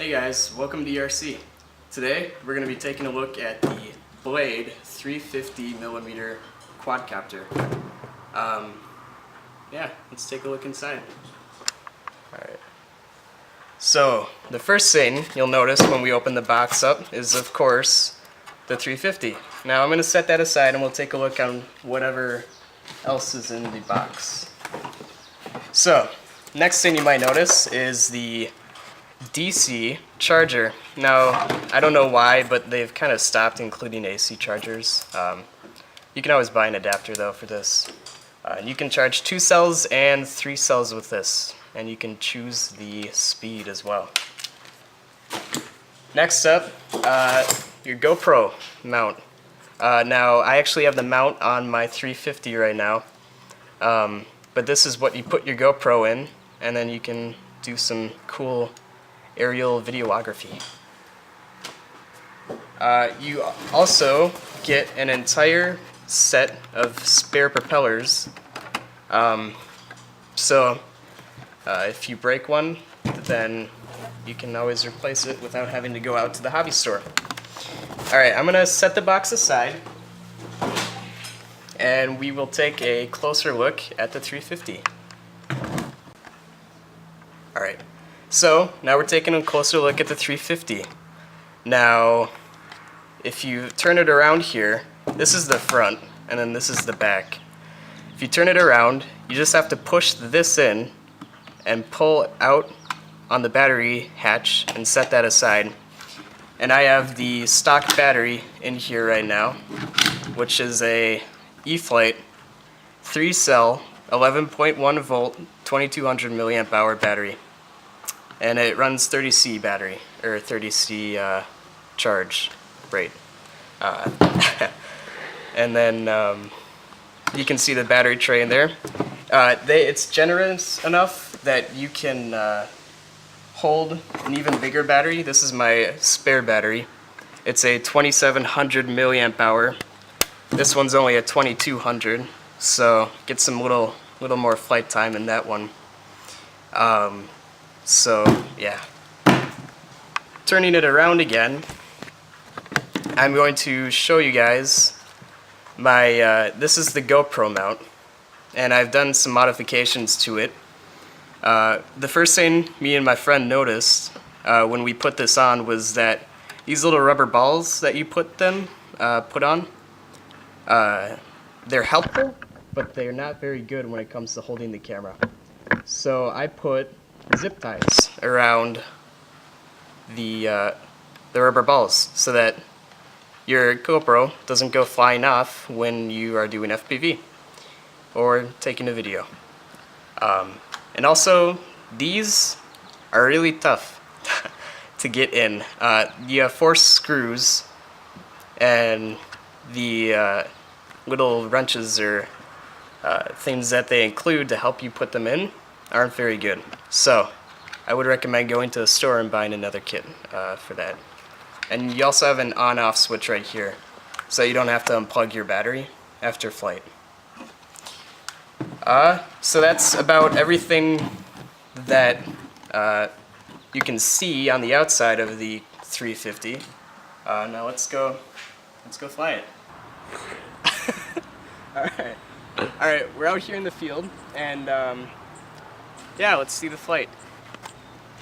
Hey guys, welcome to ERC. Today we're going to be taking a look at the Blade 350mm quadcopter. Yeah, let's take a look inside. Alright. So, the first thing you'll notice when we open the box up is, of course, the 350. Now I'm going to set that aside and we'll take a look on whatever else is in the box. So, next thing you might notice is the DC charger. Now, I don't know why, but they've kind of stopped including AC chargers. You can always buy an adapter though for this. You can charge 2 cells and 3 cells with this, and you can choose the speed as well. Next up, your GoPro mount. Now, I actually have the mount on my 350 right now, but this is what you put your GoPro in, and then you can do some cool aerial videography. You also get an entire set of spare propellers. If you break one, then you can always replace it without having to go out to the hobby store. Alright, I'm going to set the box aside and we will take a closer look at the 350. Alright. So, now we're taking a closer look at the 350. Now, if you turn it around here, this is the front, and then this is the back. If you turn it around, you just have to push this in and pull out on the battery hatch and set that aside. And I have the stock battery in here right now, which is a E-Flite 3-cell, 11.1 volt, 2200 milliamp hour battery. And it runs 30C battery, or 30C charge rate. And then you can see the battery tray in there. It's generous enough that you can hold an even bigger battery. This is my spare battery. It's a 2700 milliamp hour. This one's only a 2200, so get some little more flight time in that one. So, yeah. Turning it around again, I'm going to show you guys my, this is the GoPro mount, and I've done some modifications to it. The first thing me and my friend noticed when we put this on was that these little rubber balls that you put on, they're helpful, but they're not very good when it comes to holding the camera. So I put zip ties around the rubber balls so that your GoPro doesn't go flying off when you are doing FPV or taking a video. And also, these are really tough to get in. You have 4 screws, and the little wrenches or things that they include to help you put them in aren't very good. So, I would recommend going to the store and buying another kit for that. And you also have an on-off switch right here, so you don't have to unplug your battery after flight. So that's about everything that you can see on the outside of the 350. Now let's go fly it. Alright, we're out here in the field, and yeah, let's see the flight.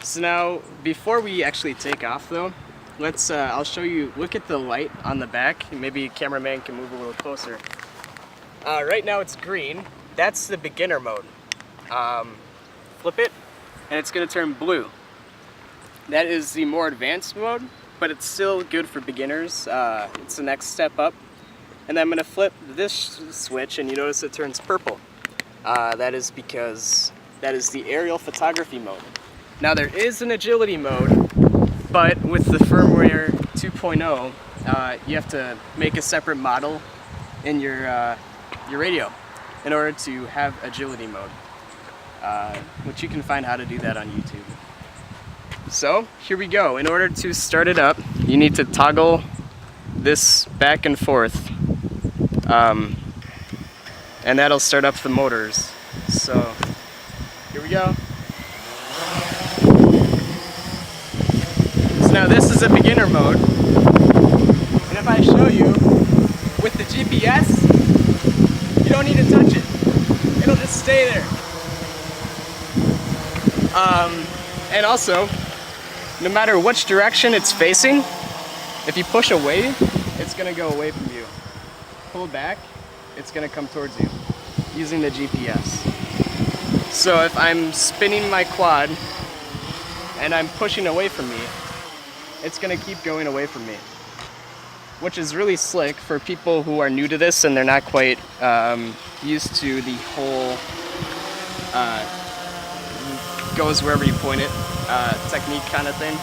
So now, before we actually take off though, I'll show you, look at the light on the back, and maybe cameraman can move a little closer. Right now it's green, that's the beginner mode. Flip it, and it's going to turn blue. That is the more advanced mode, but it's still good for beginners. It's the next step up. And then I'm going to flip this switch, and you notice it turns purple. That is because that is the aerial photography mode. Now there is an agility mode, but with the firmware 2.0, you have to make a separate model in your radio in order to have agility mode, which you can find how to do that on YouTube. So here we go. In order to start it up, you need to toggle this back and forth, and that'll start up the motors. So here we go. now this is a beginner mode, and if I show you with the GPS, you don't need to touch it. It'll just stay there. And also, no matter which direction it's facing, if you push away, it's gonna go away from you. Pull back, it's gonna come towards you using the GPS. So if I'm spinning my quad and I'm pushing away from me, it's gonna keep going away from me, which is really slick for people who are new to this and they're not quite used to the whole goes wherever you point it technique kind of thing.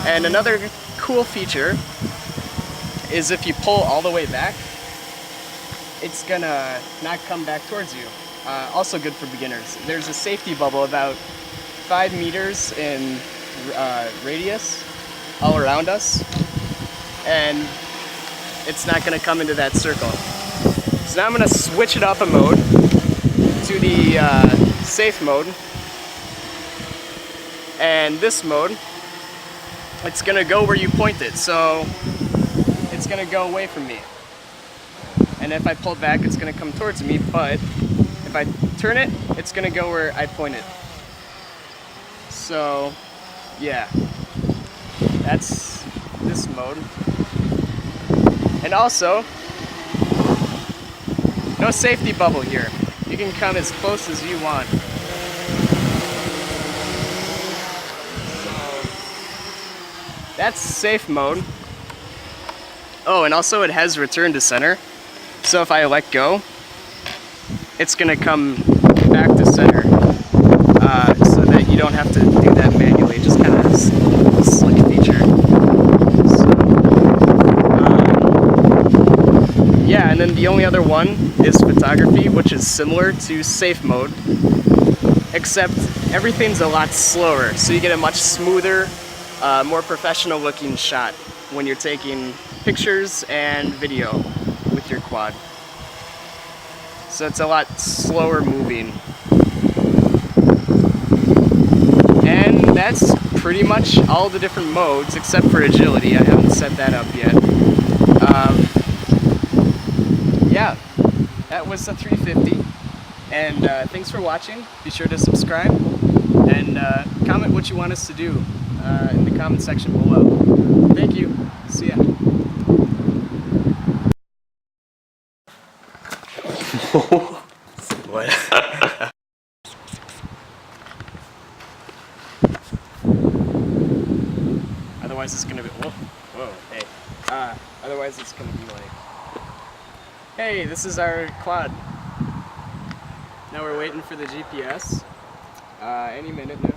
And another cool feature is if you pull all the way back, it's gonna not come back towards you. Also good for beginners. There's a safety bubble about 5 meters in radius all around us, and it's not gonna come into that circle. So now I'm gonna switch it up a mode to the safe mode. And this mode, it's gonna go where you point it, so it's gonna go away from me. And if I pull back, it's gonna come towards me, but if I turn it, it's gonna go where I point it. So, yeah, that's this mode. And also, no safety bubble here. You can come as close as you want. That's safe mode. Oh, and also it has return to center. So if I let go, it's gonna come back to center. So that you don't have to do that manually. Just kind of a slick feature. So, yeah, and then the only other one is photography, which is similar to safe mode, except everything's a lot slower. So you get a much smoother, more professional looking shot when you're taking pictures and video with your quad. So it's a lot slower moving. And that's pretty much all the different modes except for agility. I haven't set that up yet. Yeah, that was the 350. And thanks for watching. Be sure to subscribe and comment what you want us to do in the comment section below. Thank you. See ya. What? Otherwise it's gonna be, whoa, hey. Otherwise it's gonna be like, hey, this is our quad. Now we're waiting for the GPS. Any minute now.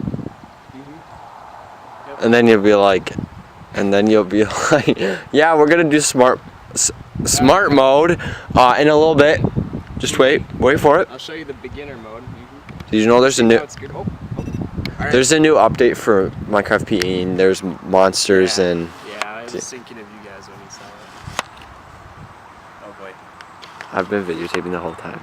Yep. And then you'll be like, yeah, we're gonna do smart mode in a little bit. Just wait for it. I'll show you the beginner mode. Did you know there's a new Right. there's a new update for Minecraft PE, and there's monsters and yeah, I was thinking of you guys when you saw it. Oh boy. I've been videotaping the whole time.